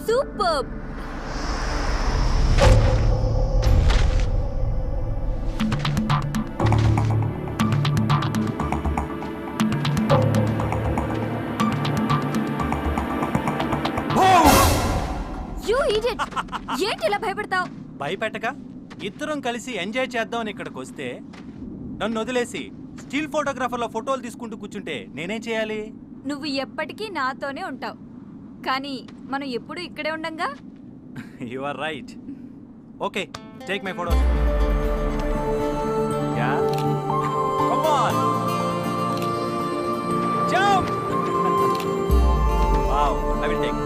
Super. ఏంటి ఇలా భయపడతావు? భయపెట్టక ఇద్దరం కలిసి ఎంజాయ్ చేద్దామని ఇక్కడికి వస్తే నన్ను వదిలేసి స్టిల్ ఫోటోగ్రాఫర్లో ఫోటోలు తీసుకుంటూ కూర్చుంటే నేనేం చేయాలి? నువ్వు ఎప్పటికీ నాతోనే ఉంటావు, కానీ మనం ఎప్పుడు ఇక్కడే ఉండంగా. You are right. Okay, take my photos. Yeah, come on, jump. Wow, I will take.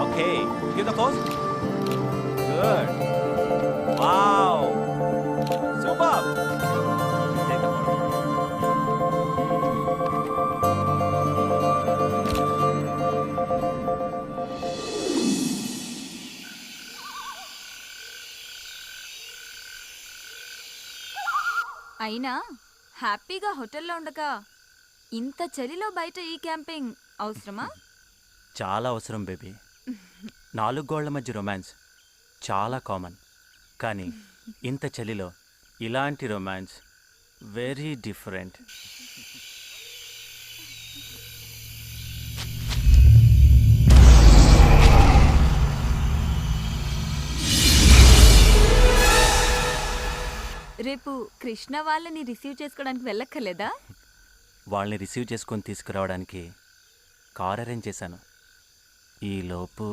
Okay, give the pose. Good. Wow. Superb. Take the photo. అయినా హ్యాపీగా హోటల్లో ఉండగా ఇంత చలిలో బయట ఈ క్యాంపింగ్ అవసరమా? చాలా అవసరం బేబీ. 4 గోళ్ల మధ్య రొమాన్స్ చాలా కామన్, కానీ ఇంత చలిలో ఇలాంటి రొమాన్స్ వెరీ డిఫరెంట్. రేపు కృష్ణ వాళ్ళని రిసీవ్ చేసుకోవడానికి వెళ్ళక్కర్లేదా? వాళ్ళని రిసీవ్ చేసుకొని తీసుకురావడానికి కార్ అరేంజ్ చేశాను. ఈలోపు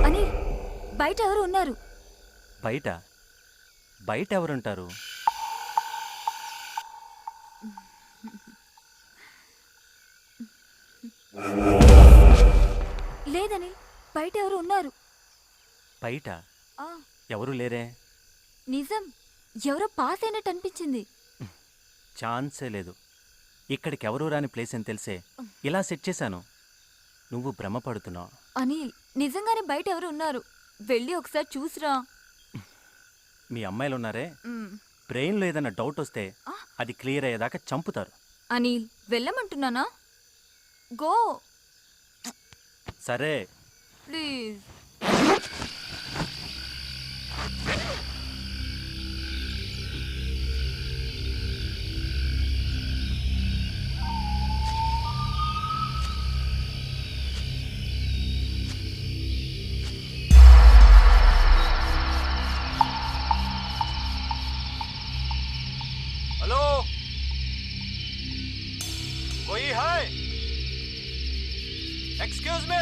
అని బయట ఎవరు ఉన్నారు? బయట ఎవరుంటారు? లేదని బయట ఎవరు ఉన్నారు? బయట ఎవరు లేరే. నిజం, ఎవరో పాస్ అయినట్టు అనిపించింది. ఛాన్సే లేదు. ఇక్కడికి ఎవరూ రాని ప్లేస్ అని తెలిసే ఇలా సెట్ చేశాను. నువ్వు భ్రమపడుతున్నావు. అని నిజంగానే బయట ఎవరు ఉన్నారు, వెళ్ళి ఒకసారి చూసిరా. మీ అమ్మాయిలు ఉన్నారే, బ్రెయిన్లో ఏదైనా డౌట్ వస్తే అది క్లియర్ అయ్యేదాకా చంపుతారు. అనిల్, వెళ్ళమంటున్నానా? గో. సరే ప్లీజ్. हेलो, कोई है? Excuse me.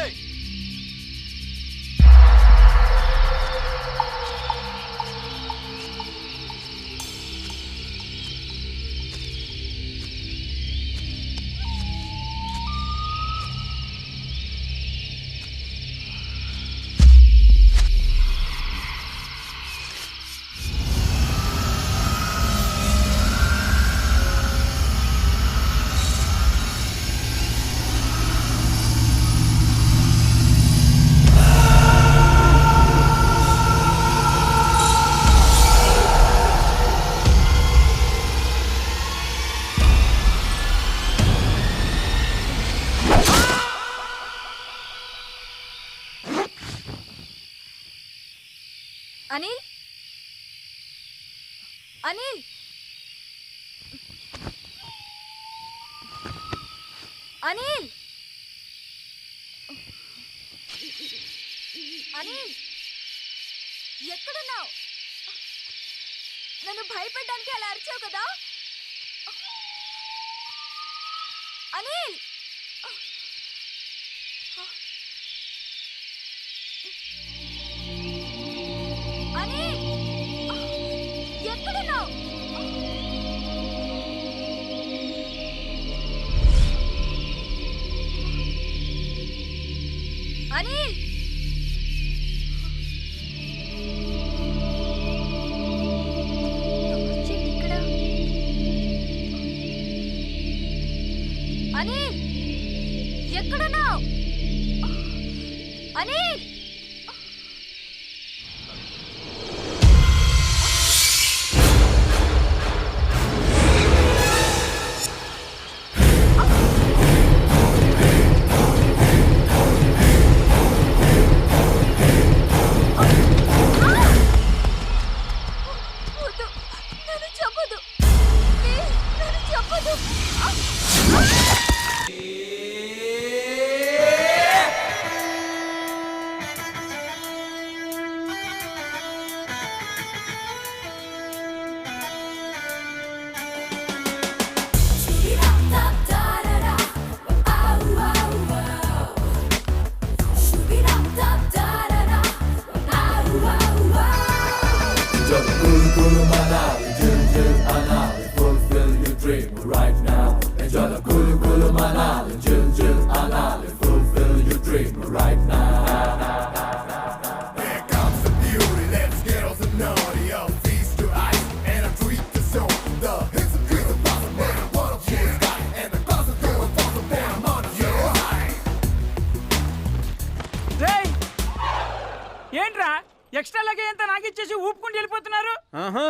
అనిల్, అనిల్, అనిల్, అనిల్, ఎక్కడున్నావు? నన్ను భయపెట్టడానికి అలా అరిచావు కదా అనిల్. అనిల్, ఎక్కడున్నావు? అనిల్, ఇక్కడ. అనిల్, ఎక్కడున్నావు? Anil, Just cool, cool Manali, chill, chill Manali, fulfill your dream right now. Enjoy the cool, cool Manali, chill, chill Manali, fulfill your dream right now. Here comes the beauty, let's get all the naughty. I'll feast your eyes and I'll treat the soul. The hits and feels of blossom, man, what a fool's got. And the clouds are going for the damn on your high. రేయ్ ఏంట్రా extra luggage అంతా నాకు ఇచ్చేసి ఊపుకుంటూ వెళ్ళిపోతున్నారు. ఆహా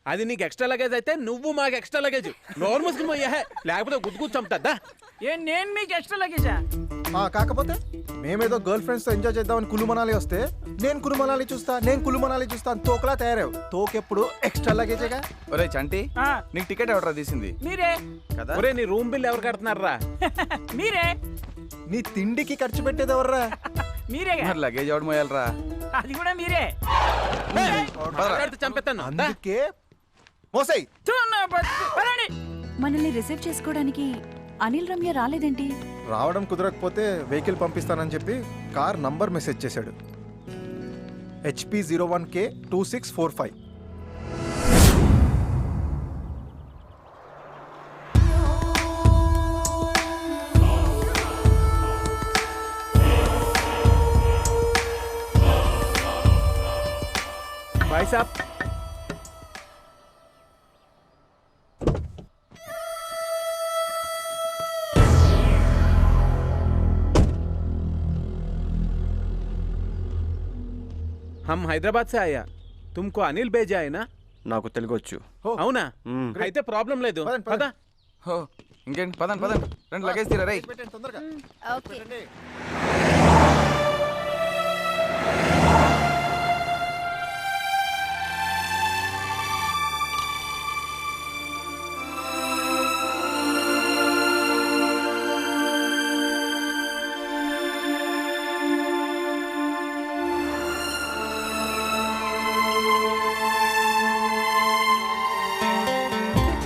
అది నీకు extra luggage అయితే నువ్వు మాకు ఎక్స్ట్రా లగేజ్ నోరు మూసుకుని పోయా లేకపోతే గుద్దుకు చంపుతా. నేను మీకు ఎక్స్ట్రా లగేజా? కాకపోతే మేమేదో గర్ల్ ఫ్రెండ్స్ తో ఎంజాయ్ చేద్దామని కులు మనాలి వస్తే నేను కులు మనాలి చూస్తా అని తోకలా తయారావు. తోకెప్పుడు ఎక్స్ట్రా లగేజేగా. ఒరే చంటి ఆ, నీకు టికెట్ ఎవడరా తీసింది మీరే కదా? ఒరే నీ రూమ్ బిల్ ఎవరు కడుతున్నారా? మీరే నీ తిండికి ఖర్చు పెట్టేది ఎవర్రా? మీరేగా. మరి లగేజ్ ఎవడు మోయాలరా? అది కూడా మీరే. మాట్లాడితే చంపేస్తాను. అందుకే మోసై థు, నా బతుకు. పదండి. మనల్ని రిసీవ్ చేసుకోవడానికి అనిల్ రమ్య రాలేదేంటి? రావడం కుదరకపోతే వెహికల్ పంపిస్తానని చెప్పి కార్ నంబర్ మెసేజ్ చేశాడు. HP 01K 2645. भाई साहब हम हैदराबाद से आया तुमको अनिल भेजा है ना? నాకు తెలుగు వచ్చు. అవునా? అయితే ప్రాబ్లం లేదు. పదండి, పదండి. పద. హో ఇంకేంటి పదండి పదండి రెండు లగేజ్ తీరా రేయ్. పెట్టండి తొందరగా. పెట్టండి.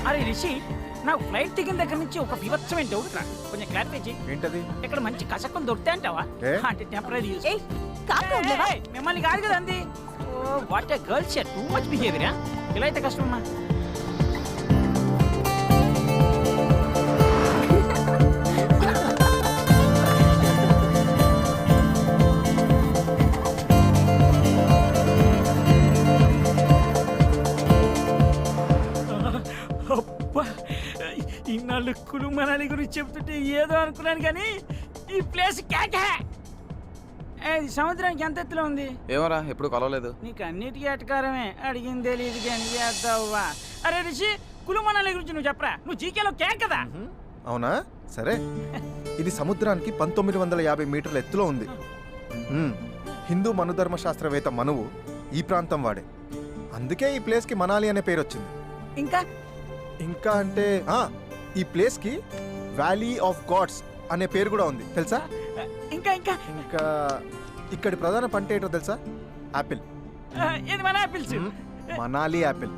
అరే రిషి, నాకు ఫ్లైట్ దిగిన దగ్గర నుంచి ఒక వివత్సమైన డౌట్ రా. కొంచెం క్లారిఫై చేయి. ఏంటది? ఇక్కడ మంచి కసక్కం దొరుకుతాయి అంటావా? ఏ? అంటే టెంపరీ యూస్. ఏయ్, కామ్గా ఉండలేవా? మిమ్మల్ని కాదు కదా అంది. Oh what a girl share too much బిహేవియరా. ఇలా అయితే కష్టమమ్మా. అబ్బా, ఇన్నాళ్ళు కులు మనాలి గురించి చెప్తుంటే ఏదో అనుకున్నాను కానీ ఈ ప్లేస్ కేకే. ఇది సముద్రానికి ఎంత ఎత్తులో ఉంది? ఏమోరా ఎప్పుడు కలవలేదు. నీకు అన్నిటికీ అటకారమే. అడిగింది తెలియదు కానీ చేద్దావా. అరే రిషి, కులు మనాలి గురించి నువ్వు చెప్పరా. నువ్వు జీకేలో కేక్ కదా. అవునా? సరే. ఇది సముద్రానికి 1950 మీటర్ల ఎత్తులో ఉంది. హిందూ మనుధర్మ శాస్త్రవేత్త మనువు ఈ ప్రాంతం వాడే. అందుకే ఈ ప్లేస్కి మనాలి అనే పేరు వచ్చింది. ఇంకా ఇంకా అంటే ఈ ప్లేస్కి వ్యాలీ ఆఫ్ గాడ్స్ అనే పేరు కూడా ఉంది తెలుసా? ఇంకా ఇంకా ఇంకా ఇక్కడి ప్రధాన పంట ఏంటో తెలుసా? యాపిల్. ఇది మన ఆపిల్స్. మనాలి యాపిల్.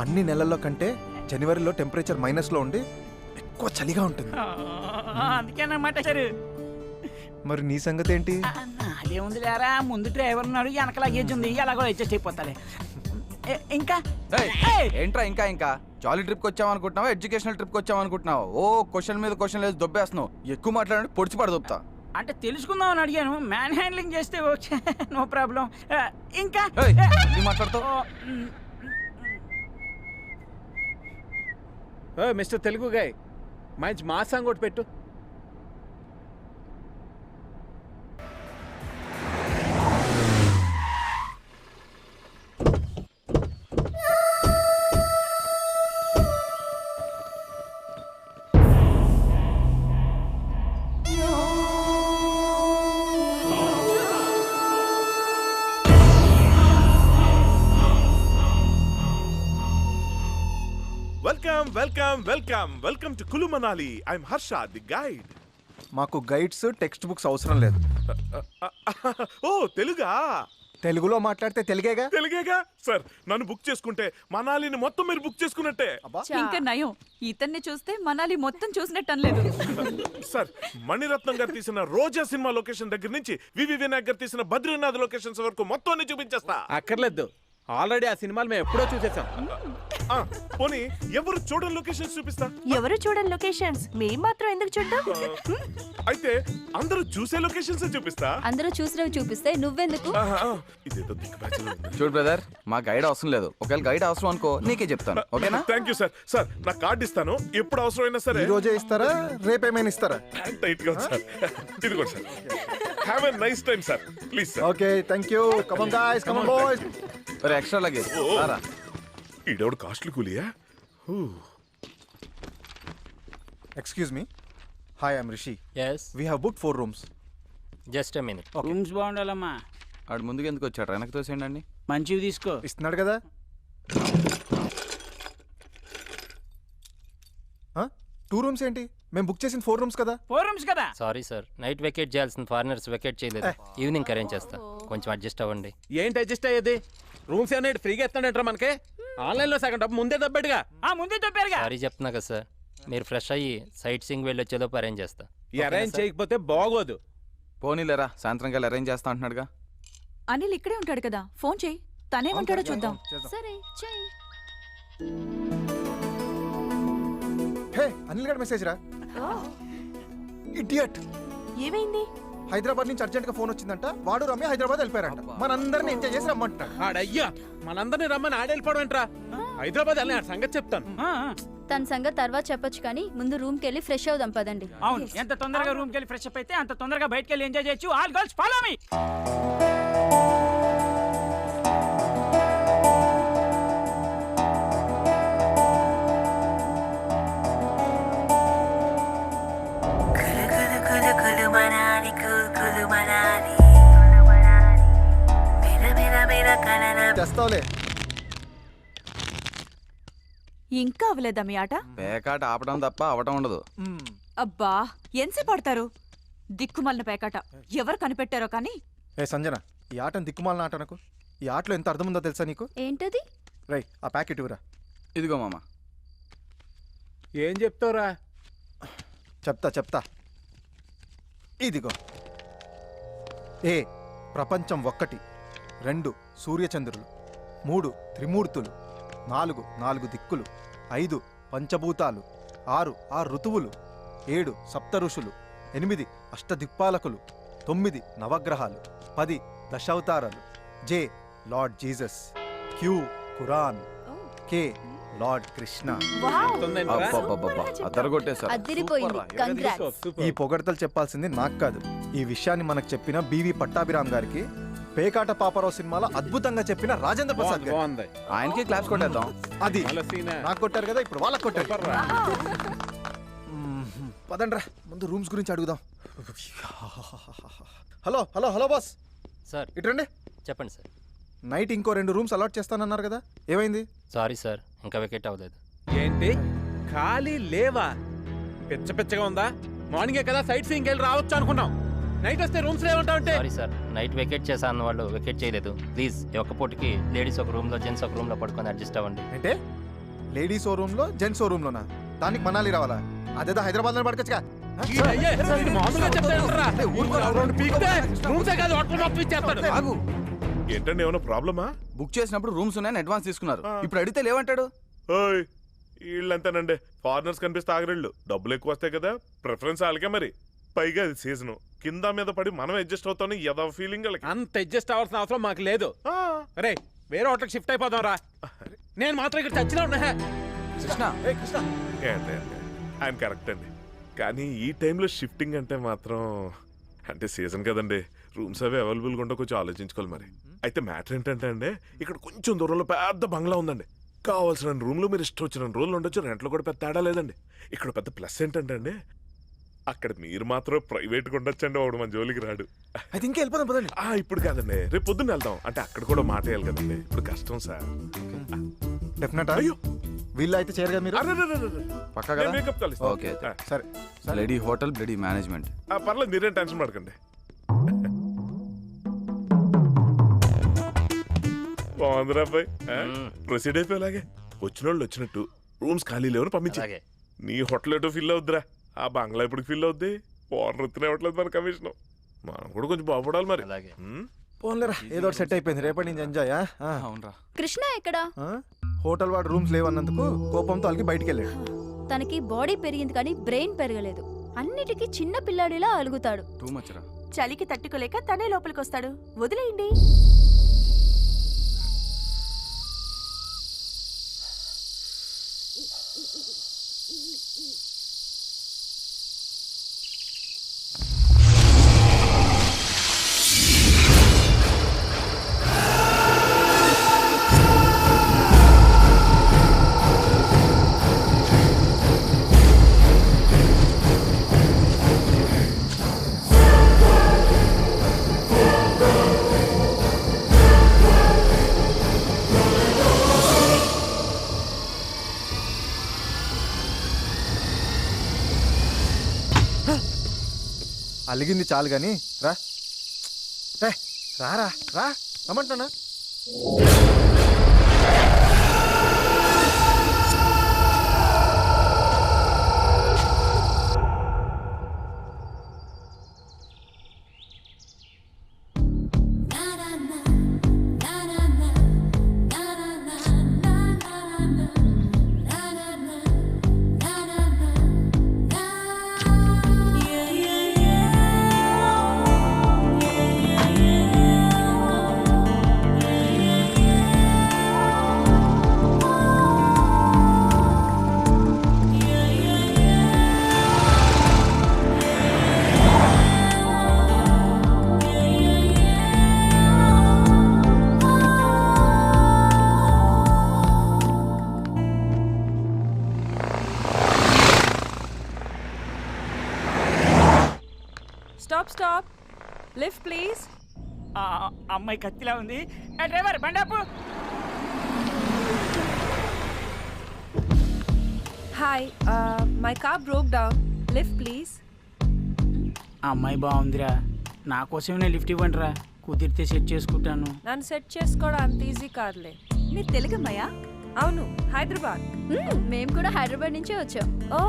అన్ని నెలల్లో కంటే జనవరిలో టెంపరేచర్ మైనస్లో ఉండి ఎక్కువ చలిగా ఉంటుంది. అందుకేనమాట సరే. మరి నీ సంగతి ఏంటి? అదేముంది లేరా, ముందు డ్రైవర్ ఉన్నాడు, వెనక లగేజ్ ఉంది, అలాగో అడ్జస్ట్ అయిపోతాలే. ఇంకా ఏయ్, ఏంట్రా ఇంకా ఇంకా జాలీ ట్రిప్కి వచ్చామనుకుంటున్నావా ఎడ్యుకేషనల్ ట్రిప్కి వచ్చామనుకుంటున్నావా? ఓ క్వశ్చన్ మీద క్వశ్చన్ లేదు దొబ్బేస్తున్నావు. ఎక్కువ మాట్లాడండి పొడిచి పడదొబ్బుతా. అంటే తెలుసుకుందాం అని అడిగాను. మ్యాన్ హ్యాండ్లింగ్ చేస్తే ఓకే, నో ప్రాబ్లం. ఇంకా ఏయ్, ఏం మాట్లాడతావు? మిస్టర్ తెలుగు గాయ్ మంచి మా సాంగ్ ఒకటి పెట్టు. Welcome to Kulu Manali. I'm Harsha, the guide. మాకు గైడ్స్ టెక్స్ట్ బుక్స్ అవసరం లేదు. Oh, తెలుగా? తెలుగులో మాట్లాడితే తెలుగేగా. తెలుగేగా సార్. నన్ను బుక్ చేసుకుంటే మనాలిని మొత్తం మీరు బుక్ చేసుకున్నట్టే. ఇంకా నయం, ఇతన్ని చూస్తే మనాలి మొత్తం చూసినట్టు అనలేదు. సార్, మణిరత్నం గారు తీసిన రోజా సినిమా లొకేషన్ దగ్గర నుంచి వివి వినాయక్ గారు తీసిన బద్రీనాథ్ లొకేషన్స్ వరకు మొత్తం చూపించేస్తా. అక్కర్లేదు, ఆల్రెడీ ఆ సినిమాలు మేము ఎప్పుడో చూసేసాం. ఆ, పోనీ ఎవరు చూడని లొకేషన్స్ చూపిస్తా. ఎవరు చూడని లొకేషన్స్ మేం మాత్రం ఎందుకు చూద్దాం? అయితే అందరూ చూసే లొకేషన్స్ చూపిస్తా. అందరూ చూసినవి చూపిస్తే నువ్వెందుకు? ఇదేదో దిక్కుమాలిన ఉంది. చూడు బ్రదర్, మా గైడ్ అవసరం లేదు. ఒకవేళ గైడ్ అవసరం అనుకో నీకే చెప్తాను, ఓకేనా? Thank you sir. సార్ నా కార్డు ఇస్తాను, ఎప్పుడు అవసరమైనా సరే. ఈ రోజే ఇస్తారా రేపేమైనా ఇస్తారా? టైట్ గా ఉంది సార్. ఇదిగోండి sir. Have a nice time sir. Please sir. Okay thank you. Come on guys, come on boys. మరి ఎక్స్ట్రా లగేజ్ రారా. ఈడెవడు కాస్ట్లీ కూలియా? Excuse me. Hi I'm Rishi. Yes we have book 4 rooms. Just a minute. Rooms బాగుండాలమ్మా. ఆడు ముందుకు ఎందుకు వచ్చాడు? వెనక్కి తోసేయండి. మంచివి తీసుకో. ఇస్తున్నాడు కదా. 2 rooms ఏంటి? మేము బుక్ చేసిన 4 rooms కదా. 4 rooms కదా. సారీ సార్, నైట్ వెకేట్ చేయాల్సిన ఫారినర్స్ వెకేట్ చేయలేదు. ఈవినింగ్ అరేంజ్ చేస్తా, కొంచెం అడ్జస్ట్ అవ్వండి. ఏంటి అడ్జస్ట్ అయ్యేది? రూమ్స్ ఏమన్నా ఫ్రీగా ఇస్తాడంటారా మనకి? ఆన్లైన్లో సగం డబ్బు ముందే దబ్బట్టుగా. ముందే చెప్పారుగా. సారీ చెప్తున్నా కదా సార్, మీరు ఫ్రెష్ అయ్యి సైట్ సీయింగ్ వెళ్ళి వచ్చేలోపు అరేంజ్ చేస్తా. ఈ అరేంజ్ చేయకపోతే బాగోదు. పోనీలేరా, సాయంత్రం కల్లా అరేంజ్ చేస్తా అంటున్నాడుగా. అనిల్ ఇక్కడే ఉంటాడు కదా, ఫోన్ చేయి, తనేమంటాడో చూద్దాం. సరే చెయ్యి. హే అనిల్ గారి మెసేజ్ రా. ఇడియట్. ఏమైంది? హైదరాబాద్ నుంచి అర్జెంట్ గా ఫోన్ వచ్చిందంట. వాడు రమ్య హైదరాబాద్ వెళ్ళిపోయారంట. మనందరిని ఎంజాయ్ చేసి రమ్మంటున్నాడు. ఆడయ్యా మనందరినీ రమ్మని ఆడెళ్ళిపోవడం ఏంట్రా? హైదరాబాద్ వెళ్ళి ఆ సంగతి చెప్తాను. తన సంగతి తర్వాత చెప్పొచ్చు కానీ ముందు రూమ్కి వెళ్ళి ఫ్రెష్ అవుదాం పదండి. అవును, ఎంత తొందరగా రూమ్కి వెళ్ళి ఫ్రెష్ అప్ అయితే అంత తొందరగా బయటకి వెళ్ళి ఎంజాయ్ చేయొచ్చు. All girls follow me. తెస్తావులే. ఇంకా అవ్వలేదా మీ ఆట? పేకాట ఆపడం తప్ప అవటం ఉండదు. అబ్బా ఎంతసేపు ఆడతారు? దిక్కుమల్లిన పేకాట ఎవరు కనిపెట్టారో కానీ. ఏ సంజన, ఈ ఆటను దిక్కుమాలిన ఆట నాకు. ఈ ఆటలో ఎంత అర్థం ఉందో తెలుసా నీకు? ఏంటది? రై ఆ ప్యాకెట్ ఇవ్వరా. ఇదిగో మామ. ఏం చెప్తావురా? చెప్తా. ఇదిగో. ఏ ప్రపంచం 1, 2 సూర్యచంద్రులు, 3 త్రిమూర్తులు, 4 దిక్కులు, 5 పంచభూతాలు, 6 ఋతువులు, 7 సప్త ఋషులు, 8 అష్టదిక్పాలకులు, 9 నవగ్రహాలు, 10 దశావతారాలు, జే లార్డ్ జీసస్, క్యూ ఖురాన్, కే లార్డ్ కృష్ణ. అదరగొట్టేశారు. అదిరిపోయింది. కంగ్రాట్స్. ఈ పొగడతలు చెప్పాల్సింది నాకు కాదు. ఈ విషయాన్ని మనకు చెప్పిన బివి పట్టాభిరామ్ గారికి, పేకాట పాపరావు సినిమాలో అద్భుతంగా చెప్పిన రాజేంద్ర ప్రసాద్ గారు. బాగుంది. ఆయనకి క్లాప్స్ కొట్టేద్దాం. అది మళ్ళా సీనే. నాకు కొట్టారు కదా, ఇప్పుడు వాళ్ళకి కొట్టారు. పదండ్రా ముందు రూమ్స్ గురించి అడుగుదాం. హలో బాస్, సార్ ఇట్రండి. చెప్పండి సార్. నైట్ ఇంకో 2 rooms అలాట్ చేస్తానన్నారు కదా, ఏమైంది? సారీ సార్, ఇంకా వెకేట్ అవ్వలేదు. ఏంటి ఖాళీ లేవా? పిచ్చగా ఉందా? మార్నింగే కదా సైట్ సీయింగ్ వెళ్ళి రావచ్చు అనుకున్నాం. నైట్ వస్తే రూమ్స్ లేవంటావు అంటే? సారీ సార్, నైట్ వెకేట్ చేసా అన్న వాళ్ళు వెకేట్ చేయలేదు. ప్లీజ్ ఈ ఒక్క పూటకి లేడీస్ ఒక రూమ్ లో, జెంట్స్ ఒక రూమ్ లో పడుకొని అడ్జస్ట్ అవ్వండి. అంటే లేడీస్ ఓ రూమ్ లో, జెంట్స్ ఓ రూమ్ లోనా? దానికి మనాలి రావాలా? అదేదో హైదరాబాద్ లో పడకొచ్చుగా. ఆగు. ఏంటండి ఏమైనా ప్రాబ్లమా? బుక్ చేసినప్పుడు రూమ్స్ ఉన్నాయని అడ్వాన్స్ తీసుకున్నారు. ఇప్పుడు అడిగితే లేవంటాడు. ఓయ్ వీళ్ళంతేనండి, ఫారినర్స్ కనిపిస్తే ఆగరిళ్ళు. డబ్బులు ఎక్కువ వస్తాయి కదా, ప్రిఫరెన్స్ వాళ్ళకే. మరి పైగా అది సీజన్, కింద మీద పడి మనం అడ్జస్ట్ అవుతాం. ఏదో ఫీలింగ్ వాళ్ళకి. అంత అడ్జస్ట్ అవ్వాల్సిన అవసరం మాకు లేదు. అరే వేరే హోటల్కి షిఫ్ట్ అయిపోదాం రా. నేను మాత్రం ఇక్కడ చచ్చినా ఉన్నా. కృష్ణ ఏంటి ఆయన కరెక్ట్ అండి, కానీ ఈ టైంలో షిఫ్టింగ్ అంటే మాత్రం, అంటే సీజన్ కదండి, రూమ్స్ అవి అవైలబుల్గా ఉంటే కొంచెం ఆలోచించుకోవాలి. మరి అయితే మ్యాటర్ ఏంటంటే అండి, ఇక్కడ కొంచెం దూరంలో పెద్ద బంగ్లా ఉందండి. కావాల్సిన రూమ్లో మీరు ఇష్టం వచ్చిన రోజులు ఉండొచ్చు. రెంట్లో కూడా పెద్ద తేడా లేదండి. ఇక్కడ పెద్ద ప్లస్ ఏంటంటే అండి, అక్కడ మీరు మాత్రం ప్రైవేట్గా ఉండొచ్చండి. వాడు మన జోలికి రాడు. అయితే ఇంకా వెళ్ళిపోదాం పదండి. ఇప్పుడు కాదండి, రేపు పొద్దున్న వెళ్దాం. అంటే అక్కడ కూడా మాట వేయాలి కదండి, ఇప్పుడు కష్టం సార్. డెఫినెట్. అయ్యో వీళ్ళు అయితే చేయరు కదా మీరు? పక్కా కదా? మేకప్ కలుస్తాం. ఓకే సరే. Bloody hotel, bloody management. పర్లేదు, మీరేం టెన్షన్ పడకండి. బాగుందిరా అబ్బాయి, ప్రొసీడ్ అయిపోయేలాగే. వచ్చిన వాళ్ళు వచ్చినట్టు, రూమ్స్ ఖాళీ లేవని పంపించి. అలాగే. నీ హోటల్ ఎటో ఫిల్ అవుద్దిరా, ఆ బంగ్లా ఇప్పుడు ఫిల్ అవుద్ది. ఓనర్ ఎత్తునే ఇవ్వట్లేదు మన కమిషన్. మనం కూడా కొంచెం బాగుపడాలి మరి. అలాగే. పోన్లేరా ఏదో ఒకటి సెట్ అయిపోయింది. రేపటి నుంచి ఎంజాయ్. అవునరా. కృష్ణ ఎక్కడా? హోటల్ వాడు రూమ్స్ లేవన్నందుకు కోపంతో వాళ్ళకి బయటికి వెళ్ళాడు. తనకి బాడీ పెరిగింది కానీ బ్రెయిన్ పెరగలేదు. అన్నిటికీ చిన్న పిల్లాడిలా అలుగుతాడు. టూ మచ్ రా. చలికి తట్టుకోలేక తనే లోపలికి వస్తాడు. వదిలేయండి. అలిగింది చాలు కానీ రా. రారా రా రమ్మంటున్నా. స్టాప్. Lift please. అమ్మాయి కత్తిలా ఉంది. డ్రైవర్ బండాపు. Hi, my car broke down. Lift please. అమ్మాయి బాగుందిరా, నా కోసమే లిఫ్ట్ ఇవ్వండిరా. కుదిరితే సెట్ చేసుకుంటాను. నన్ను సెట్ చేసుకోవడం అంత ఈజీ కాదులే. మీరు తెలుగమ్మాయా? అవును, హైదరాబాద్. మేము కూడా హైదరాబాద్ నుంచే వచ్చాం. ఓ,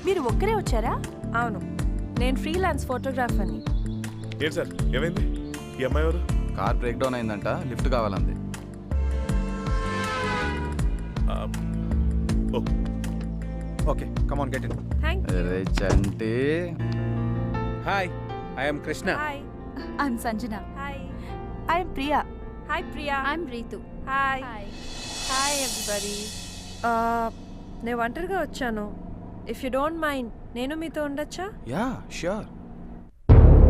మీరు ఒక్కరే వచ్చారా? అవును, నేను ఫ్రీలాన్స్ ఫోటోగ్రాఫర్ని. ఏంటి సార్ ఏమైంది? ఈ అమ్మాయి ఎవరు? కార్ బ్రేక్ డౌన్ అయిందంట, లిఫ్ట్ కావాలంది. Okay come on get in. Thank you. అరే Chanti. Hi, I'm Krishna. Hi. I'm Sanjana. Hi. I'm Priya. Hi Priya. I'm Ritu. Hi. Hi everybody. నేను ఒంటరిగా వచ్చాను. ఇఫ్ యూ డోంట్ మైండ్ నేను మీతో ఉండొచ్చా? Yeah sure.